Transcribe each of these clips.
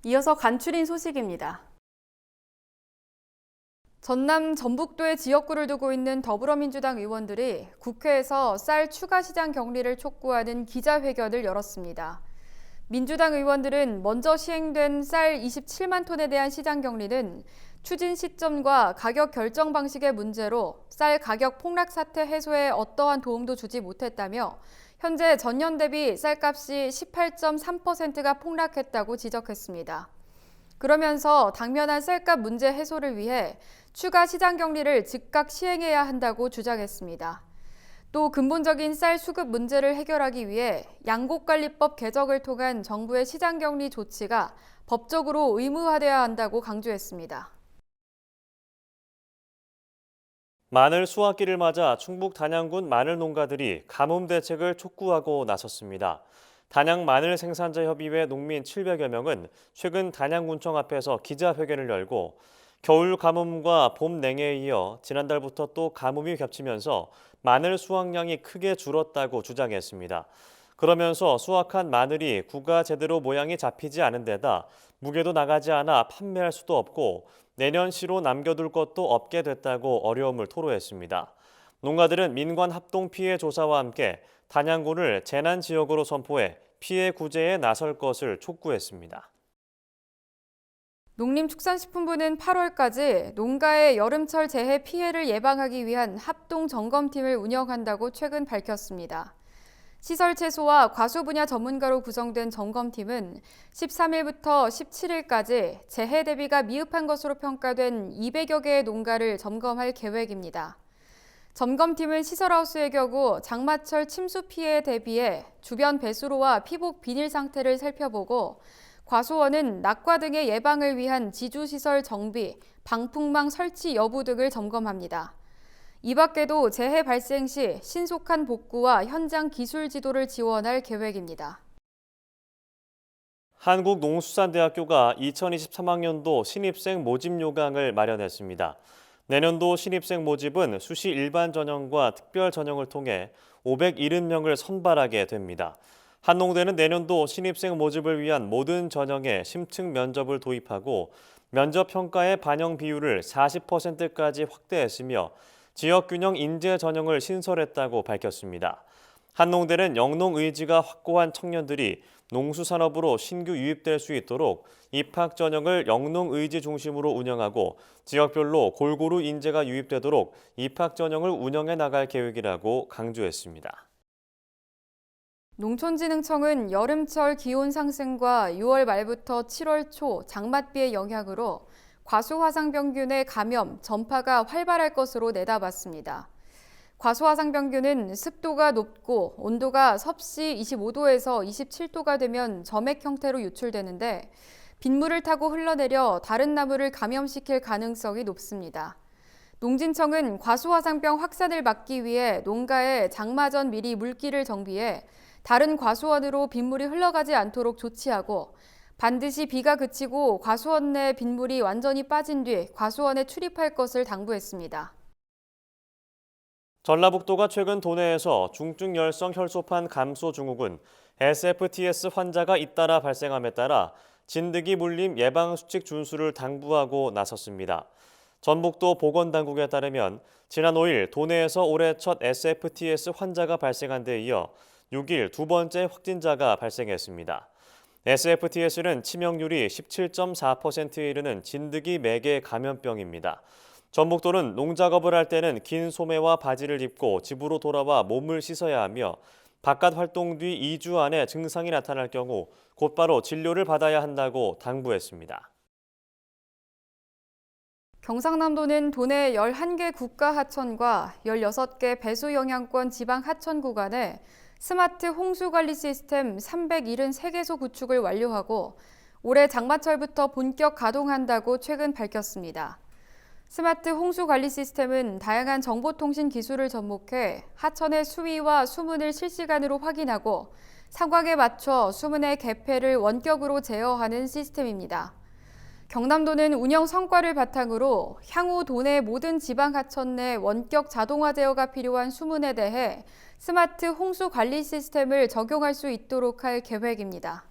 이어서 간추린 소식입니다. 전남 전북도에 지역구를 두고 있는 더불어민주당 의원들이 국회에서 쌀 추가 시장 격리를 촉구하는 기자회견을 열었습니다. 민주당 의원들은 먼저 시행된 쌀 27만 톤에 대한 시장 격리는 추진 시점과 가격 결정 방식의 문제로 쌀 가격 폭락 사태 해소에 어떠한 도움도 주지 못했다며 현재 전년 대비 쌀값이 18.3%가 폭락했다고 지적했습니다. 그러면서 당면한 쌀값 문제 해소를 위해 추가 시장 격리를 즉각 시행해야 한다고 주장했습니다. 또 근본적인 쌀 수급 문제를 해결하기 위해 양곡관리법 개정을 통한 정부의 시장 격리 조치가 법적으로 의무화돼야 한다고 강조했습니다. 마늘 수확기를 맞아 충북 단양군 마늘 농가들이 가뭄 대책을 촉구하고 나섰습니다. 단양 마늘 생산자 협의회 농민 700여 명은 최근 단양군청 앞에서 기자회견을 열고 겨울 가뭄과 봄 냉해에 이어 지난달부터 또 가뭄이 겹치면서 마늘 수확량이 크게 줄었다고 주장했습니다. 그러면서 수확한 마늘이 구가 제대로 모양이 잡히지 않은 데다 무게도 나가지 않아 판매할 수도 없고 내년 시로 남겨둘 것도 없게 됐다고 어려움을 토로했습니다. 농가들은 민관 합동 피해 조사와 함께 단양군을 재난 지역으로 선포해 피해 구제에 나설 것을 촉구했습니다. 농림축산식품부는 8월까지 농가의 여름철 재해 피해를 예방하기 위한 합동 점검팀을 운영한다고 최근 밝혔습니다. 시설 채소와 과수 분야 전문가로 구성된 점검팀은 13일부터 17일까지 재해 대비가 미흡한 것으로 평가된 200여 개의 농가를 점검할 계획입니다. 점검팀은 시설하우스의 경우 장마철 침수 피해에 대비해 주변 배수로와 피복 비닐 상태를 살펴보고 과수원은 낙과 등의 예방을 위한 지주시설 정비, 방풍망 설치 여부 등을 점검합니다. 이 밖에도 재해 발생 시 신속한 복구와 현장 기술 지도를 지원할 계획입니다. 한국농수산대학교가 2023학년도 신입생 모집 요강을 마련했습니다. 내년도 신입생 모집은 수시 일반 전형과 특별 전형을 통해 570명을 선발하게 됩니다. 한농대는 내년도 신입생 모집을 위한 모든 전형에 심층 면접을 도입하고 면접 평가의 반영 비율을 40%까지 확대했으며 지역균형 인재 전형을 신설했다고 밝혔습니다. 한농대는 영농 의지가 확고한 청년들이 농수산업으로 신규 유입될 수 있도록 입학 전형을 영농 의지 중심으로 운영하고 지역별로 골고루 인재가 유입되도록 입학 전형을 운영해 나갈 계획이라고 강조했습니다. 농촌진흥청은 여름철 기온 상승과 6월 말부터 7월 초 장맛비의 영향으로 과수화상병균의 감염, 전파가 활발할 것으로 내다봤습니다. 과수화상병균은 습도가 높고 온도가 섭씨 25도에서 27도가 되면 점액 형태로 유출되는데 빗물을 타고 흘러내려 다른 나무를 감염시킬 가능성이 높습니다. 농진청은 과수화상병 확산을 막기 위해 농가에 장마 전 미리 물기를 정비해 다른 과수원으로 빗물이 흘러가지 않도록 조치하고 반드시 비가 그치고 과수원 내 빗물이 완전히 빠진 뒤 과수원에 출입할 것을 당부했습니다. 전라북도가 최근 도내에서 중증 열성 혈소판 감소 증후군 SFTS 환자가 잇따라 발생함에 따라 진드기 물림 예방 수칙 준수를 당부하고 나섰습니다. 전북도 보건당국에 따르면 지난 5일 도내에서 올해 첫 SFTS 환자가 발생한 데 이어 6일 두 번째 확진자가 발생했습니다. SFTS는 치명률이 17.4%에 이르는 진드기 매개 감염병입니다. 전북도는 농작업을 할 때는 긴 소매와 바지를 입고 집으로 돌아와 몸을 씻어야 하며 바깥 활동 뒤 2주 안에 증상이 나타날 경우 곧바로 진료를 받아야 한다고 당부했습니다. 경상남도는 도내 11개 국가하천과 16개 배수영향권 지방하천 구간에 스마트 홍수관리 시스템 373개소 구축을 완료하고 올해 장마철부터 본격 가동한다고 최근 밝혔습니다. 스마트 홍수관리 시스템은 다양한 정보통신 기술을 접목해 하천의 수위와 수문을 실시간으로 확인하고 상황에 맞춰 수문의 개폐를 원격으로 제어하는 시스템입니다. 경남도는 운영 성과를 바탕으로 향후 도내 모든 지방 하천 내 원격 자동화 제어가 필요한 수문에 대해 스마트 홍수 관리 시스템을 적용할 수 있도록 할 계획입니다.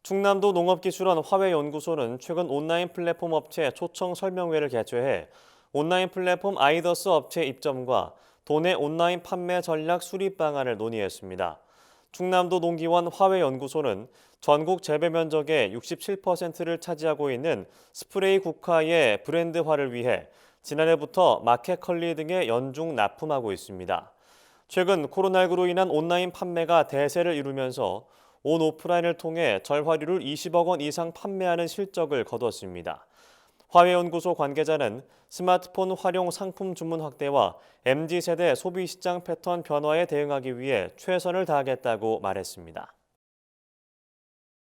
충남도 농업기술원 화훼연구소는 최근 온라인 플랫폼 업체 초청 설명회를 개최해 온라인 플랫폼 아이더스 업체 입점과 도내 온라인 판매 전략 수립 방안을 논의했습니다. 충남도 농기원 화훼연구소는 전국 재배 면적의 67%를 차지하고 있는 스프레이 국화의 브랜드화를 위해 지난해부터 마켓컬리 등에 연중 납품하고 있습니다. 최근 코로나19로 인한 온라인 판매가 대세를 이루면서 온 오프라인을 통해 절화류를 20억 원 이상 판매하는 실적을 거뒀습니다. 화훼연구소 관계자는 스마트폰 활용 상품 주문 확대와 MZ세대 소비시장 패턴 변화에 대응하기 위해 최선을 다하겠다고 말했습니다.